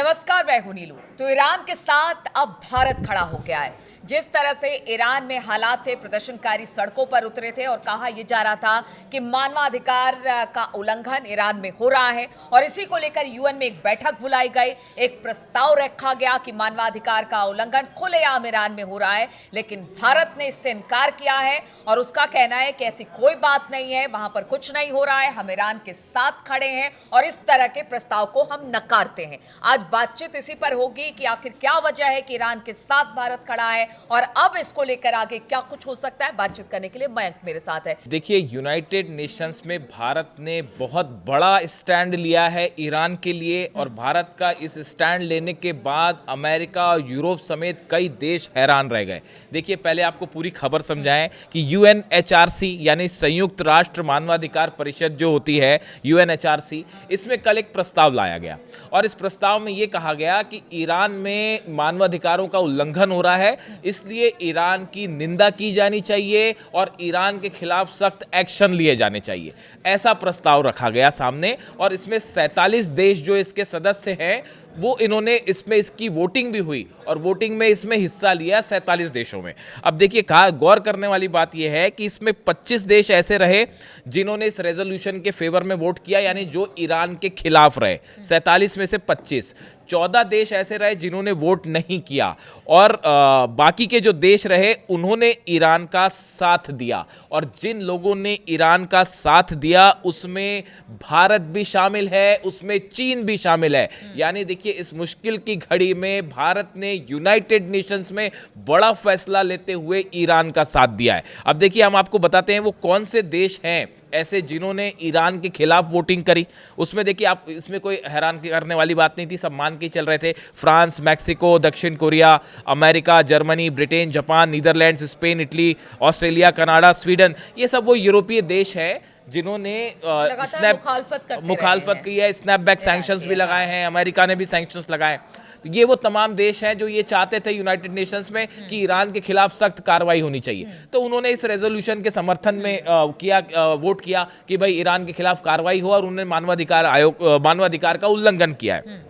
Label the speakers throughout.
Speaker 1: नमस्कार, मैं हूं नीलू। तो ईरान के साथ अब भारत खड़ा हो गया है। जिस तरह से ईरान में हालात थे, प्रदर्शनकारी सड़कों पर उतरे थे और कहा यह जा रहा था कि मानवाधिकार का उल्लंघन ईरान में हो रहा है और इसी को लेकर यूएन में एक बैठक बुलाई गई, एक प्रस्ताव रखा गया कि मानवाधिकार का उल्लंघन खुलेआम ईरान में हो रहा है। लेकिन भारत ने इससे इनकार किया है और उसका कहना है कि ऐसी कोई बात नहीं है, वहां पर कुछ नहीं हो रहा है, हम ईरान के साथ खड़े हैं और इस तरह के प्रस्ताव को हम नकारते हैं। आज बातचीत इसी पर होगी कि आखिर क्या वजह है कि ईरान के साथ भारत खड़ा है और अब इसको लेकर आगे क्या कुछ हो सकता है। बातचीत करने के लिए मयंक मेरे साथ है।
Speaker 2: देखिए, यूनाइटेड नेशंस में भारत ने बहुत बड़ा स्टैंड लिया है ईरान के लिए और भारत का इस स्टैंड लेने के बाद अमेरिका और यूरोप समेत कई देश हैरान रह गए। देखिए, पहले आपको पूरी खबर समझाएं कि यूएनएचआरसी यानी संयुक्त राष्ट्र मानवाधिकार परिषद जो होती है यूएनएचआरसी, इसमें कल एक प्रस्ताव लाया गया और इस प्रस्ताव में ये कहा गया कि ईरान में मानवाधिकारों का उल्लंघन हो रहा है, इसलिए ईरान की निंदा की जानी चाहिए और ईरान के खिलाफ सख्त एक्शन लिए जाने चाहिए। ऐसा प्रस्ताव रखा गया सामने और इसमें 47 देश जो इसके सदस्य हैं वो इन्होंने इसमें इसकी वोटिंग भी हुई और वोटिंग में इसमें हिस्सा लिया 47 देशों में। अब देखिए, गौर करने वाली बात यह है कि इसमें 25 देश ऐसे रहे जिन्होंने इस रेजोल्यूशन के फेवर में वोट किया, यानी जो ईरान के खिलाफ रहे। 47 में से 25, 14 देश ऐसे रहे जिन्होंने वोट नहीं किया और बाकी के जो देश रहे उन्होंने ईरान का साथ दिया। और जिन लोगों ने ईरान का साथ दिया उसमें भारत भी शामिल है, उसमें चीन भी शामिल है। यानी देखिए, इस मुश्किल की घड़ी में भारत ने यूनाइटेड नेशंस में बड़ा फैसला लेते हुए ईरान का साथ दिया है। अब देखिए, हम आपको बताते हैं वो कौन से देश हैं ऐसे जिन्होंने ईरान के खिलाफ वोटिंग करी। उसमें देखिए, आप इसमें कोई हैरान करने वाली बात नहीं थी, सब मान के चल रहे थे। फ्रांस, मैक्सिको, दक्षिण Korea, America, Germany, Britain, Japan, Netherlands, Spain, Italy, Australia, Canada, Sweden, ये सब वो यूरोपीय देश हैं जिन्होंने मुखालफत की है। स्नैपबैक सैंक्शंस भी लगाए हैं, अमेरिका ने भी सैंक्शंस लगाए। तो ये वो तमाम देश हैं जो ये चाहते थे यूनाइटेड नेशंस में कि ईरान के खिलाफ सख्त कार्रवाई होनी चाहिए। तो उन्होंने इस रेजोल्यूशन के समर्थन में वोट किया कि भाई ईरान के खिलाफ कार्रवाई हो और उन्होंने मानवाधिकार का उल्लंघन किया है।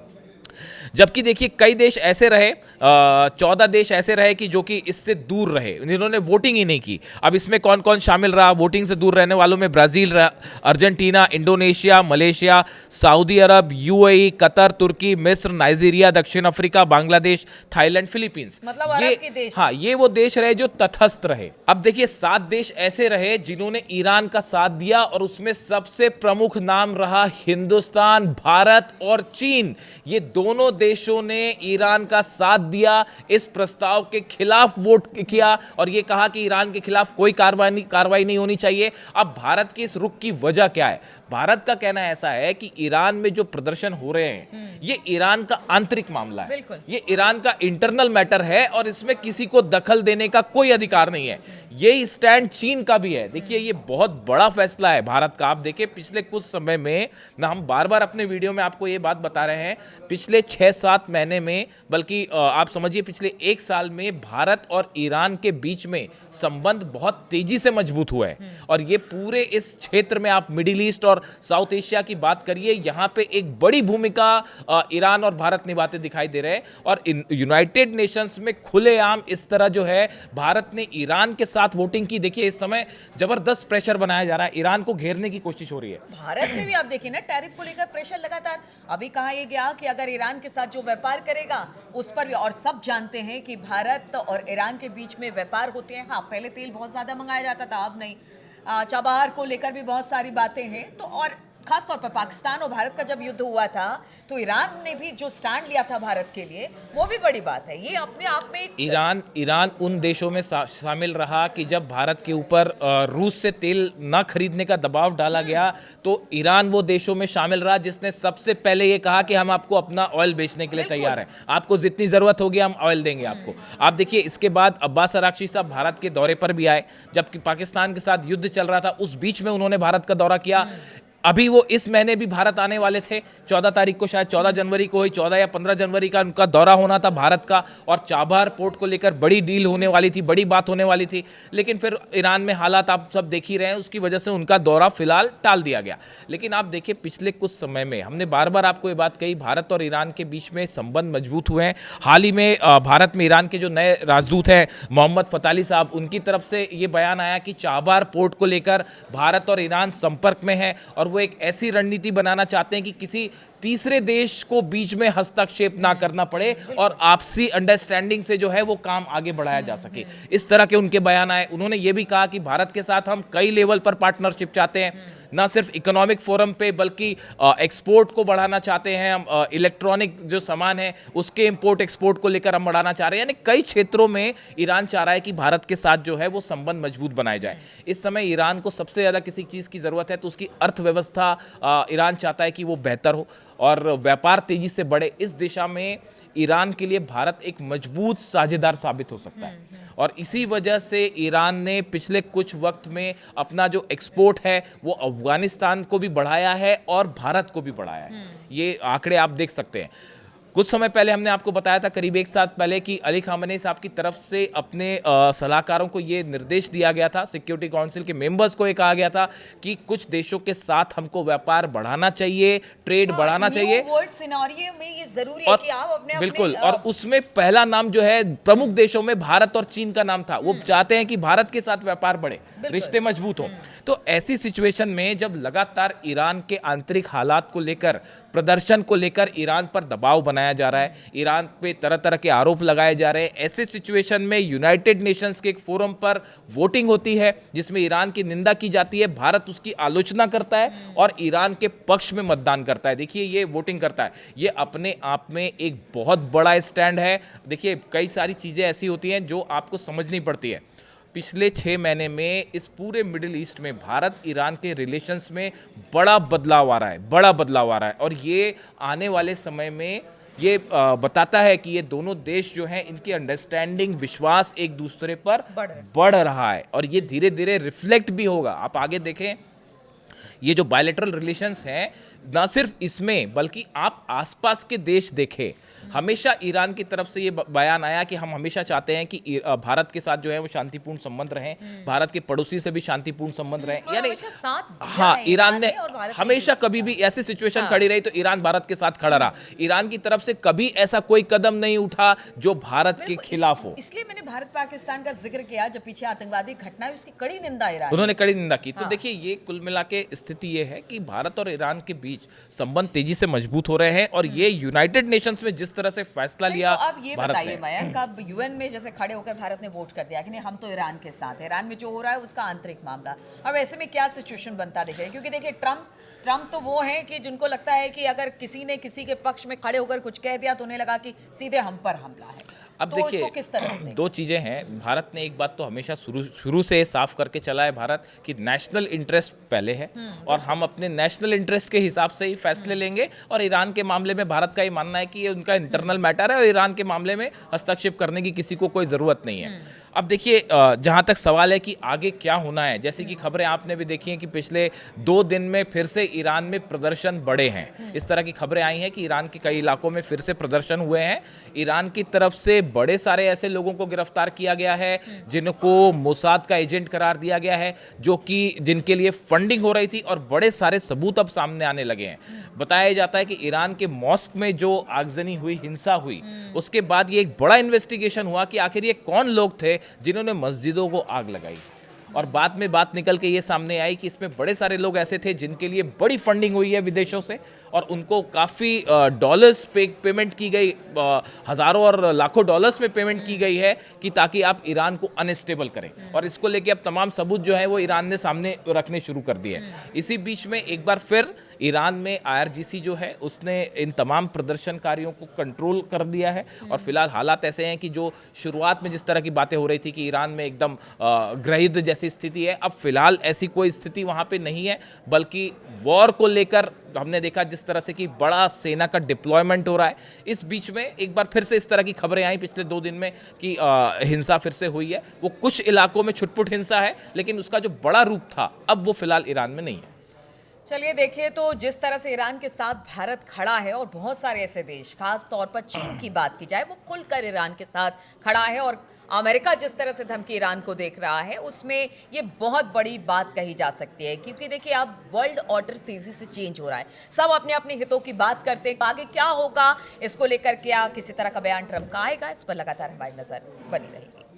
Speaker 2: जबकि देखिए, कई देश ऐसे रहे, 14 देश ऐसे रहे कि जो कि इससे दूर रहे, जिन्होंने वोटिंग ही नहीं की। अब इसमें कौन कौन शामिल रहा? वोटिंग से दूर रहने वालों में Brazil, Argentina, Indonesia, Malaysia, Saudi Arab, UAE, Qatar, तुर्की, मिस्र, नाइजीरिया, दक्षिण अफ्रीका, बांग्लादेश, थाईलैंड, फिलीपींस।
Speaker 1: मतलब अरब के देश।
Speaker 2: हाँ, ये वो देश रहे जो तटस्थ रहे। अब देखिए, 7 देश ऐसे रहे जिन्होंने ईरान का साथ दिया और उसमें सबसे प्रमुख नाम रहा हिंदुस्तान, भारत और चीन। ये दोनों देशों ने ईरान का साथ दिया, इस प्रस्ताव के खिलाफ वोट किया और यह कहा कि ईरान के खिलाफ कोई कार्रवाई नहीं होनी चाहिए। अब भारत की इस रुख की वजह क्या है? भारत का कहना ऐसा है कि ईरान में जो प्रदर्शन हो रहे हैं ये ईरान का आंतरिक मामला है, ये ईरान का इंटरनल मैटर है और इसमें किसी को दखल देने का कोई अधिकार नहीं है। यही स्टैंड चीन का भी है। देखिए, ये बहुत बड़ा फैसला है भारत का। आप देखिए, पिछले कुछ समय में ना, हम बार बार अपने वीडियो में आपको ये बात बता रहे हैं, पिछले 6-7 महीने में, बल्कि आप समझिए पिछले 1 साल में भारत और ईरान के बीच में संबंध बहुत तेजी से मजबूत हुआ है। और ये पूरे इस क्षेत्र में, आप मिडिल ईस्ट और साउथ एशिया की बात करिए, यहां पे एक बड़ी भूमिका ईरान और भारत निभाते दिखाई दे रहे हैं। और यूनाइटेड नेशंस में खुलेआम इस तरह जो है भारत ने ईरान के साथ वोटिंग की। देखिए, इस समय जबरदस्त प्रेशर बनाया जा रहा है, ईरान को घेरने की कोशिश हो रही है।
Speaker 1: भारत में भी आप देखिए ना, टैरिफ को लेकर प्रेशर लगातार। अभी कहा यह गया कि अगर ईरान के साथ जो व्यापार करेगा उस पर भी, और सब जानते हैं कि भारत और ईरान के बीच में व्यापार होते हैं। हाँ, पहले तेल बहुत ज्यादा मंगाया जाता था, अब नहीं। चाबहार को लेकर भी बहुत सारी बातें हैं। तो और खास तौर पर पाकिस्तान और भारत का जब युद्ध हुआ था तो ईरान ने भी जो स्टैंड लिया था भारत के लिए, वो भी बड़ी बात है। ये अपने आप में
Speaker 2: ईरान उन देशों में शामिल रहा कि जब भारत के ऊपर रूस से तेल ना खरीदने का दबाव डाला गया तो ईरान वो देशों में शामिल रहा जिसने सबसे पहले ये कहा कि हम आपको अपना ऑयल बेचने के लिए तैयार हैं, आपको जितनी जरूरत होगी हम ऑयल देंगे आपको। आप देखिए, इसके बाद अब्बास अराक्ची साहब भारत के दौरे पर भी आए, जबकि पाकिस्तान के साथ युद्ध चल रहा था, उस बीच में उन्होंने भारत का दौरा किया। अभी वो इस महीने भी भारत आने वाले थे, 14 तारीख को, शायद 14 जनवरी को ही, 14 या 15 जनवरी का उनका दौरा होना था भारत का, और चाबहार पोर्ट को लेकर बड़ी डील होने वाली थी, बड़ी बात होने वाली थी। लेकिन फिर ईरान में हालात आप सब देख ही रहे हैं, उसकी वजह से उनका दौरा फिलहाल टाल दिया गया। लेकिन आप देखिए पिछले कुछ समय में हमने बार बार आपको ये बात कही, भारत और ईरान के बीच में संबंध मजबूत हुए हैं। हाल ही में भारत में ईरान के जो नए राजदूत हैं मोहम्मद फताली साहब, उनकी तरफ से ये बयान आया कि चाबहार पोर्ट को लेकर भारत और ईरान संपर्क में है और वो एक ऐसी रणनीति बनाना चाहते हैं कि किसी तीसरे देश को बीच में हस्तक्षेप ना करना पड़े और आपसी अंडरस्टैंडिंग से जो है वो काम आगे बढ़ाया जा सके। इस तरह के उनके बयान आए। उन्होंने ये भी कहा कि भारत के साथ हम कई लेवल पर पार्टनरशिप चाहते हैं, ना सिर्फ इकोनॉमिक फोरम पे बल्कि एक्सपोर्ट को बढ़ाना चाहते हैं हम, इलेक्ट्रॉनिक जो सामान है उसके इंपोर्ट एक्सपोर्ट को लेकर हम बढ़ाना चाह रहे हैं। यानी कई क्षेत्रों में ईरान चाह रहा है कि भारत के साथ जो है वो संबंध मजबूत बनाए जाए। इस समय ईरान को सबसे ज़्यादा किसी चीज़ की ज़रूरत है तो उसकी अर्थव्यवस्था ईरान चाहता है कि वो बेहतर हो और व्यापार तेजी से बढ़े। इस दिशा में ईरान के लिए भारत एक मजबूत साझेदार साबित हो सकता है और इसी वजह से ईरान ने पिछले कुछ वक्त में अपना जो एक्सपोर्ट है वो अफगानिस्तान को भी बढ़ाया है और भारत को भी बढ़ाया है। ये आंकड़े आप देख सकते हैं। कुछ समय पहले हमने आपको बताया था, करीब एक साल पहले, कि अली खामेनी साहब की तरफ से अपने सलाहकारों को ये निर्देश दिया गया था, सिक्योरिटी काउंसिल के मेंबर्स को ये कहा गया था कि कुछ देशों के साथ हमको व्यापार बढ़ाना चाहिए, ट्रेड बढ़ाना चाहिए।
Speaker 1: वर्ल्ड सिनेरियो में ये जरूरी है कि आप अपने
Speaker 2: बिल्कुल, और उसमें पहला नाम जो है प्रमुख देशों में भारत और चीन का नाम था। वो चाहते हैं कि भारत के साथ व्यापार बढ़े, रिश्ते मजबूत हो। तो ऐसी सिचुएशन में जब लगातार ईरान के आंतरिक हालात को लेकर, प्रदर्शन को लेकर ईरान पर दबाव बनाया जा रहा है, ईरान पे तरह तरह के आरोप लगाए जा रहे हैं, ऐसे सिचुएशन में यूनाइटेड नेशंस के एक फोरम पर वोटिंग होती है जिसमें ईरान की निंदा की जाती है, भारत उसकी आलोचना करता है और ईरान के पक्ष में मतदान करता है। देखिए ये वोटिंग करता है, ये अपने आप में एक बहुत बड़ा स्टैंड है। देखिए कई सारी चीज़ें ऐसी होती हैं जो आपको समझनी पड़ती है। पिछले 6 महीने में इस पूरे मिडिल ईस्ट में भारत ईरान के रिलेशंस में बड़ा बदलाव आ रहा है, बड़ा बदलाव आ रहा है और ये आने वाले समय में ये बताता है कि ये दोनों देश जो हैं इनकी अंडरस्टैंडिंग, विश्वास एक दूसरे पर बढ़ रहा है और ये धीरे धीरे रिफ्लेक्ट भी होगा। आप आगे देखें, ये जो बायलैटरल रिलेशंस हैं, ना सिर्फ इसमें बल्कि आप आसपास के देश देखें, हमेशा ईरान की तरफ से ये बयान आया कि हम हमेशा चाहते हैं कि भारत के साथ जो है वो शांतिपूर्ण संबंध रहें, भारत के पड़ोसी से भी शांतिपूर्ण संबंध रहें। यानी हाँ, ईरान ने हमेशा कभी भी ऐसी सिचुएशन खड़ी रही तो ईरान भारत के साथ खड़ा रहा। ईरान की तरफ से कभी ऐसा कोई कदम नहीं उठा जो भारत के खिलाफ हो।
Speaker 1: इसलिए मैंने भारत पाकिस्तान का जिक्र किया, जब पीछे आतंकवादी घटना है उसकी कड़ी निंदा ईरान,
Speaker 2: उन्होंने कड़ी निंदा की। तो देखिए ये कुल मिला के स्थिति ये है कि भारत और ईरान के बीच संबंध तेजी से मजबूत हो रहे हैं और ये यूनाइटेड नेशंस में जिस तरह से फैसला लिया।
Speaker 1: तो अब ये बताइए मयंक, अब यूएन में जैसे खड़े होकर भारत ने वोट कर दिया कि नहीं हम तो ईरान के साथ हैं, ईरान में जो हो रहा है उसका आंतरिक मामला, अब ऐसे में क्या सिचुएशन बनता दिख रहा है? क्योंकि देखिए ट्रम्प तो वो हैं कि जिनको लगता है कि अगर किसी ने किसी के पक्ष में खड़े होकर कुछ कह दिया तो उन्हें लगा कि सीधे हम पर हमला है।
Speaker 2: अब
Speaker 1: तो
Speaker 2: देखिए
Speaker 1: किस तरह से
Speaker 2: दो चीज़ें हैं। भारत ने एक बात तो हमेशा शुरू से साफ करके चला है भारत कि नेशनल इंटरेस्ट पहले है और हम अपने नेशनल इंटरेस्ट के हिसाब से ही फैसले लेंगे और ईरान के मामले में भारत का ये मानना है कि ये उनका इंटरनल मैटर है और ईरान के मामले में हस्तक्षेप करने की किसी को कोई ज़रूरत नहीं है। अब देखिए जहाँ तक सवाल है कि आगे क्या होना है, जैसे कि खबरें आपने भी देखी हैं कि पिछले 2 दिन में फिर से ईरान में प्रदर्शन बढ़े हैं। इस तरह की खबरें आई हैं कि ईरान के कई इलाकों में फिर से प्रदर्शन हुए हैं। ईरान की तरफ से बड़े सारे ऐसे लोगों को गिरफ्तार किया गया है जिनको मोसाद का एजेंट करार दिया गया है, जो कि जिनके लिए फंडिंग हो रही थी और बड़े सारे सबूत अब सामने आने लगे हैं। बताया जाता है कि ईरान के मॉस्क में जो आगजनी हुई, हिंसा हुई, उसके बाद ये एक बड़ा इन्वेस्टिगेशन हुआ कि आखिर ये कौन लोग थे जिन्होंने मस्जिदों को आग लगाई और बाद में बात निकल के ये सामने आई कि इसमें बड़े सारे लोग ऐसे थे जिनके लिए बड़ी फंडिंग हुई है विदेशों से और उनको काफ़ी डॉलर्स पेमेंट की गई, हज़ारों और लाखों डॉलर्स में पेमेंट की गई है कि ताकि आप ईरान को अनस्टेबल करें और इसको लेके अब तमाम सबूत जो है वो ईरान ने सामने रखने शुरू कर दिए हैं। इसी बीच में एक बार फिर ईरान में IRGC जो है उसने इन तमाम प्रदर्शनकारियों को कंट्रोल कर दिया है और फिलहाल हालात ऐसे हैं कि जो शुरुआत में जिस तरह की बातें हो रही थी कि ईरान में एकदम गृहयुद्ध जैसी स्थिति है, अब फिलहाल ऐसी कोई स्थिति वहाँ पे नहीं है, बल्कि वॉर को लेकर हमने देखा जिस तरह से कि बड़ा सेना का डिप्लॉयमेंट हो रहा है। इस बीच में एक बार फिर से इस तरह की खबरें आई पिछले 2 दिन में कि हिंसा फिर से हुई है। वो कुछ इलाकों में छुटपुट हिंसा है लेकिन उसका जो बड़ा रूप था अब वो फिलहाल ईरान में नहीं है।
Speaker 1: चलिए देखिए, तो जिस तरह से ईरान के साथ भारत खड़ा है और बहुत सारे ऐसे देश, खास तौर पर चीन की बात की जाए, वो खुलकर ईरान के साथ खड़ा है और अमेरिका जिस तरह से धमकी ईरान को देख रहा है, उसमें ये बहुत बड़ी बात कही जा सकती है। क्योंकि देखिए, अब वर्ल्ड ऑर्डर तेजी से चेंज हो रहा है, सब अपने अपने हितों की बात करते हैं। आगे क्या होगा इसको लेकर, क्या किसी तरह का बयान ट्रंप का आएगा, इस पर लगातार हमारी नजर बनी रहेगी।